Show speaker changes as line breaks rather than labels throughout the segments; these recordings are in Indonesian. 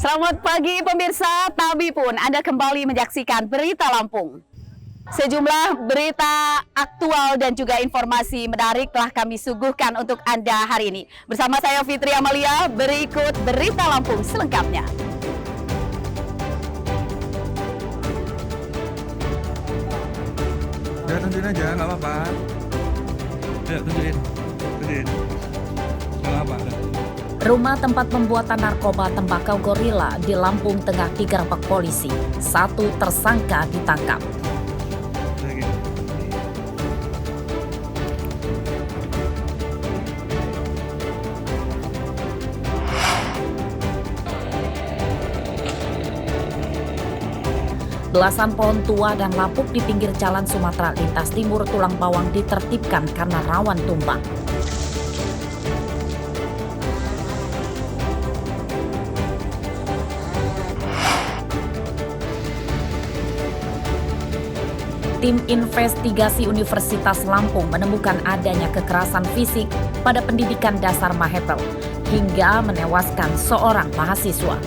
Selamat pagi pemirsa, Tabi pun Anda kembali menyaksikan Berita Lampung. Sejumlah berita aktual dan juga informasi menarik telah kami suguhkan untuk Anda hari ini. Bersama saya Fitri Amalia, berikut Berita Lampung selengkapnya.
Udah tunjukin aja, nggak apa-apa. Udah tunjukin. Nggak apa-apa.
Rumah tempat pembuatan narkoba tembakau gorila di Lampung Tengah digerebek polisi. 1 tersangka ditangkap.
Lagi.
Belasan pohon tua dan lapuk di pinggir jalan Sumatera lintas timur Tulang Bawang ditertibkan karena rawan tumbang. Tim investigasi Universitas Lampung menemukan adanya kekerasan fisik pada pendidikan dasar Mahepel hingga menewaskan seorang mahasiswa.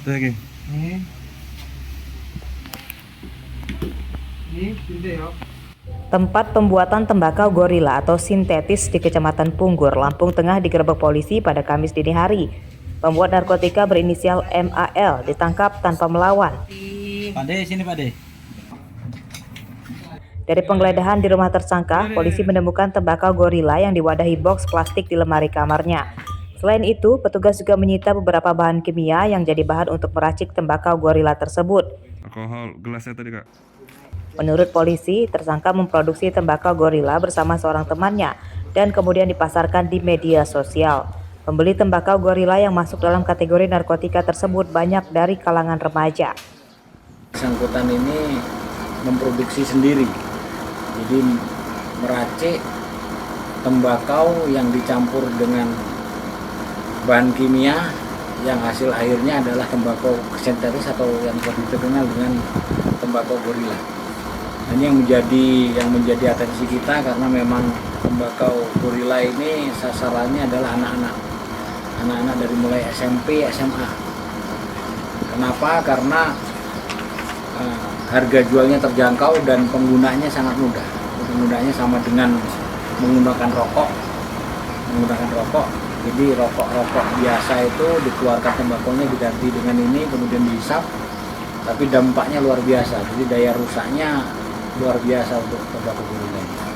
Lagi.
Tempat pembuatan tembakau gorila atau sintetis di Kecamatan Punggur, Lampung Tengah digerebek polisi pada Kamis dini hari. Pembuat narkotika berinisial MAL ditangkap tanpa melawan.
Pade, sini Pade.
Dari penggeledahan di rumah tersangka, polisi menemukan tembakau gorila yang diwadahi box plastik di lemari kamarnya. Selain itu, petugas juga menyita beberapa bahan kimia yang jadi bahan untuk meracik tembakau gorila tersebut.
Alkohol gelasnya tadi, Kak.
Menurut polisi, tersangka memproduksi tembakau gorila bersama seorang temannya dan kemudian dipasarkan di media sosial. Pembeli tembakau gorila yang masuk dalam kategori narkotika tersebut banyak dari kalangan remaja.
Bersangkutan ini memproduksi sendiri, jadi meracik tembakau yang dicampur dengan bahan kimia yang hasil akhirnya adalah tembakau sintetis atau yang lebih dikenal dengan tembakau gorila. Ini yang menjadi atensi kita karena memang tembakau gorila ini sasarannya adalah anak-anak dari mulai SMP, SMA. Kenapa? Karena harga jualnya terjangkau dan penggunanya sangat mudah. Penggunanya sama dengan menggunakan rokok. Jadi rokok biasa itu dikeluarkan tembakonya diganti dengan ini kemudian dihisap. Tapi dampaknya luar biasa. Jadi daya rusaknya luar biasa untuk tembakau gorila ini.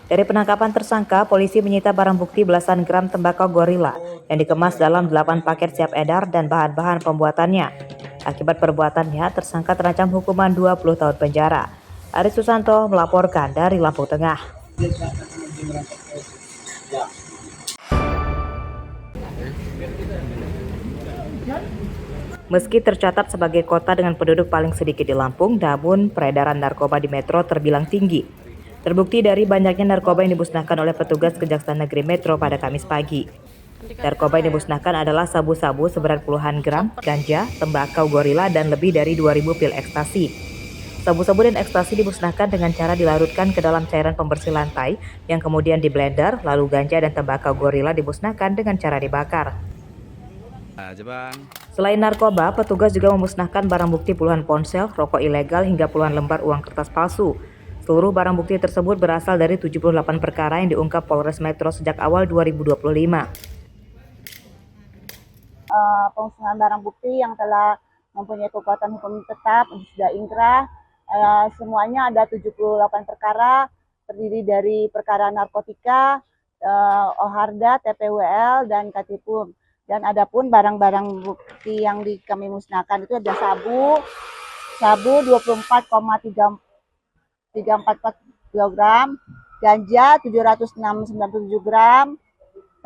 Dari penangkapan tersangka, polisi menyita barang bukti belasan gram tembakau gorila yang dikemas dalam 8 paket siap edar dan bahan-bahan pembuatannya. Akibat perbuatannya, tersangka terancam hukuman 20 tahun penjara. Aris Susanto melaporkan dari Lampung Tengah. Meski tercatat sebagai kota dengan penduduk paling sedikit di Lampung, namun peredaran narkoba di Metro terbilang tinggi. Terbukti dari banyaknya narkoba yang dimusnahkan oleh petugas Kejaksaan Negeri Metro pada Kamis pagi. Narkoba yang dimusnahkan adalah sabu-sabu seberat puluhan gram, ganja, tembakau gorila, dan lebih dari 2.000 pil ekstasi. Sabu-sabu dan ekstasi dimusnahkan dengan cara dilarutkan ke dalam cairan pembersih lantai yang kemudian diblender, lalu ganja dan tembakau gorila dimusnahkan dengan cara dibakar. Selain narkoba, petugas juga memusnahkan barang bukti puluhan ponsel, rokok ilegal, hingga puluhan lembar uang kertas palsu. Seluruh barang bukti tersebut berasal dari 78 perkara yang diungkap Polres Metro sejak awal 2025.
Pemusnahan barang bukti yang telah mempunyai kekuatan hukum tetap sudah inkrah, semuanya ada 78 perkara, terdiri dari perkara narkotika, OHARDA, TPWL, dan Katipum. Dan adapun barang-barang bukti yang kami musnahkan itu ada sabu 24,344 kg, ganja 706,97 gram,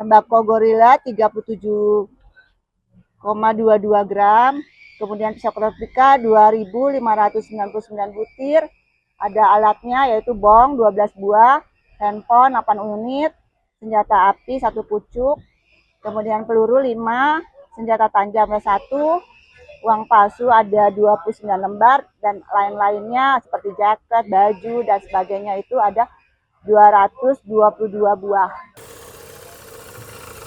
tembakau gorila 37,22 gram, kemudian psikotropika 2.599 butir, ada alatnya yaitu bong 12 buah, handphone 8 unit, senjata api 1 pucuk, kemudian peluru 5, senjata tajam 1, uang palsu ada 29 lembar, dan lain-lainnya seperti jaket, baju, dan sebagainya itu ada 222 buah.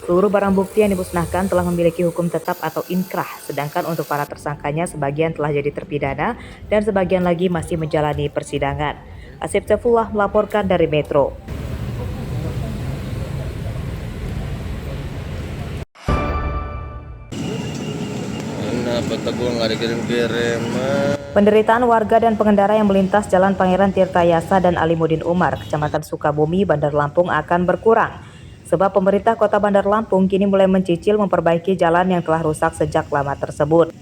Seluruh barang bukti yang dimusnahkan telah memiliki hukum tetap atau inkrah, sedangkan untuk para tersangkanya sebagian telah jadi terpidana dan sebagian lagi masih menjalani persidangan. Asep Saifullah melaporkan dari Metro.
Kenapa gua nggak dikirim-kirim?
Penderitaan warga dan pengendara yang melintas Jalan Pangeran Tirtayasa dan Alimuddin Umar, Kecamatan Sukabumi, Bandar Lampung akan berkurang. Sebab pemerintah Kota Bandar Lampung kini mulai mencicil memperbaiki jalan yang telah rusak sejak lama tersebut.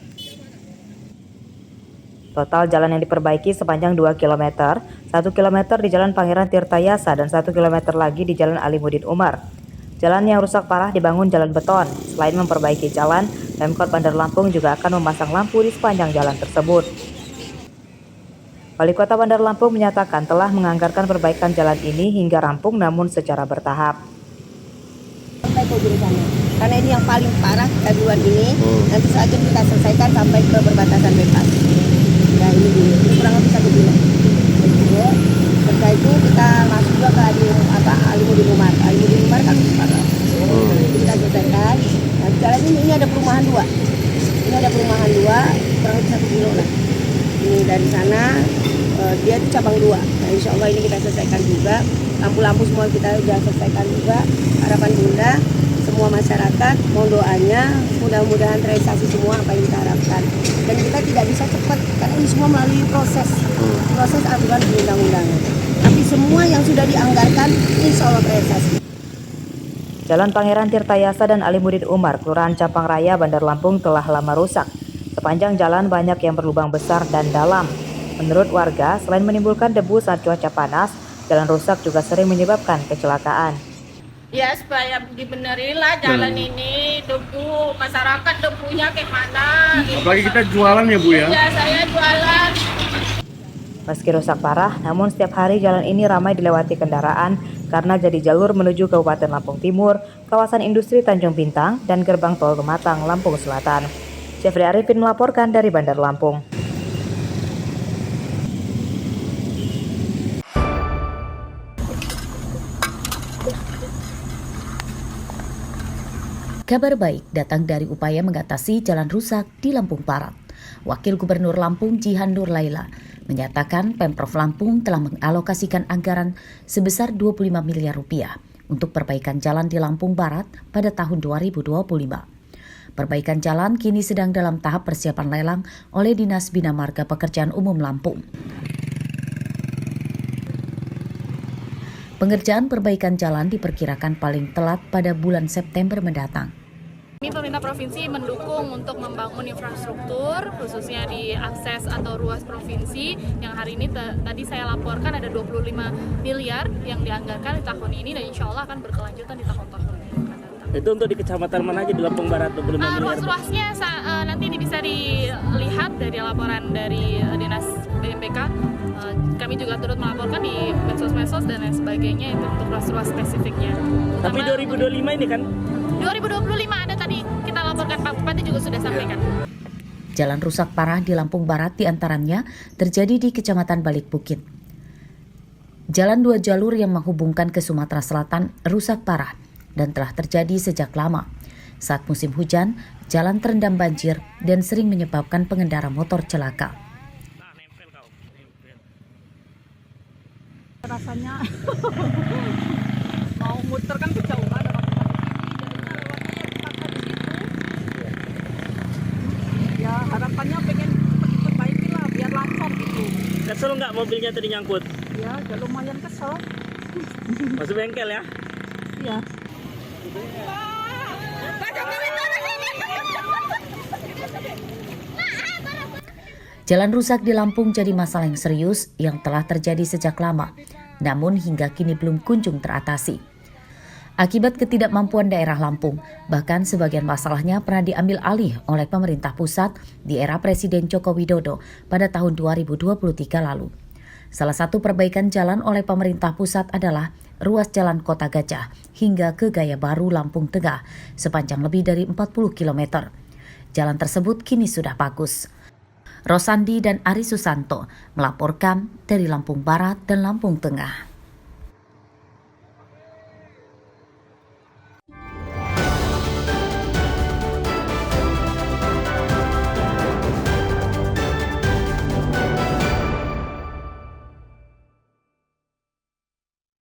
Total jalan yang diperbaiki sepanjang 2 km, 1 km di Jalan Pangeran Tirtayasa dan 1 km lagi di Jalan Alimuddin Umar. Jalan yang rusak parah dibangun jalan beton. Selain memperbaiki jalan, Pemkot Bandar Lampung juga akan memasang lampu di sepanjang jalan tersebut. Wali Kota Bandar Lampung menyatakan telah menganggarkan perbaikan jalan ini hingga rampung namun secara bertahap.
Sampai ke ujung sana. Karena ini yang paling parah keduan ini, nanti saja kita selesaikan sampai ke perbatasan bebas. Nah ini dulu, ini kurang lebih 1 bulan. Ya. Setelah itu kita masuk juga ke Alimuddin Umar. Alimuddin Umar kan parah. Kita selesaikan. Nah jalan ini ada perumahan 2. Ini ada perumahan 2, kurang lebih 1 kilo lah. Ini dari sana, dia itu cabang 2. Nah insya Allah ini kita selesaikan juga. Lampu-lampu semua kita sudah selesaikan juga. Harapan Bunda, semua masyarakat mohon doanya, mudah-mudahan terrealisasi semua apa yang kita harapkan. Dan kita tidak bisa cepat karena ini semua melalui proses aturan perundang-undangan. Tapi semua yang sudah dianggarkan insya Allah terrealisasi.
Jalan Pangeran Tirtayasa dan Alimuddin Umar, Kelurahan Capang Raya, Bandar Lampung telah lama rusak. Sepanjang jalan banyak yang berlubang besar dan dalam. Menurut warga, selain menimbulkan debu saat cuaca panas, jalan rusak juga sering menyebabkan kecelakaan.
Ya supaya dibenerin lah jalan ini, debu, masyarakat debunya kayak mana gitu.
Apalagi kita jualan ya Bu ya?
Ya saya jualan.
Meski rusak parah, namun setiap hari jalan ini ramai dilewati kendaraan karena jadi jalur menuju Kabupaten Lampung Timur, kawasan industri Tanjung Bintang, dan gerbang tol Pematang, Lampung Selatan. Jeffrey Arifin melaporkan dari Bandar Lampung.
Kabar baik datang dari upaya mengatasi jalan rusak di Lampung Barat. Wakil Gubernur Lampung Jihan Nur Laila menyatakan Pemprov Lampung telah mengalokasikan anggaran sebesar 25 miliar rupiah untuk perbaikan jalan di Lampung Barat pada tahun 2025. Perbaikan jalan kini sedang dalam tahap persiapan lelang oleh Dinas Bina Marga Pekerjaan Umum Lampung. Pengerjaan perbaikan jalan diperkirakan paling telat pada bulan September mendatang.
Pemerintah provinsi mendukung untuk membangun infrastruktur khususnya di akses atau ruas provinsi yang hari ini tadi saya laporkan ada 25 miliar yang dianggarkan di tahun ini dan insya Allah akan berkelanjutan di tahun-tahun yang akan datang.
Itu untuk di kecamatan mana aja di Lampung Barat 25 miliar?
Ruas-ruasnya nanti ini bisa dilihat dari laporan dari Dinas BMPK. Kami juga turut melaporkan di medsos-medsos dan lain sebagainya itu untuk ruas-ruas spesifiknya.
Tapi 2025 ini kan?
2025 ada tadi kita laporkan, Pak Bupati juga sudah sampaikan.
Jalan rusak parah di Lampung Barat diantaranya terjadi di Kecamatan Balik Bukit. Jalan 2 jalur yang menghubungkan ke Sumatera Selatan rusak parah dan telah terjadi sejak lama. Saat musim hujan, jalan terendam banjir dan sering menyebabkan pengendara motor celaka.
Rasanya mau muter kan kejauhan ada ya harapannya pengen perbaiki lah biar lancar gitu.
Kesel nggak mobilnya tadi nyangkut?
Ya udah lumayan kesel.
Masuk bengkel ya?
Iya.
Jalan rusak di Lampung jadi masalah yang serius yang telah terjadi sejak lama, namun hingga kini belum kunjung teratasi. Akibat ketidakmampuan daerah Lampung, bahkan sebagian masalahnya pernah diambil alih oleh pemerintah pusat di era Presiden Joko Widodo pada tahun 2023 lalu. Salah satu perbaikan jalan oleh pemerintah pusat adalah ruas Jalan Kota Gajah hingga ke Gaya Baru Lampung Tengah sepanjang lebih dari 40 km. Jalan tersebut kini sudah bagus. Rosandi dan Ari Susanto melaporkan dari Lampung Barat dan Lampung Tengah.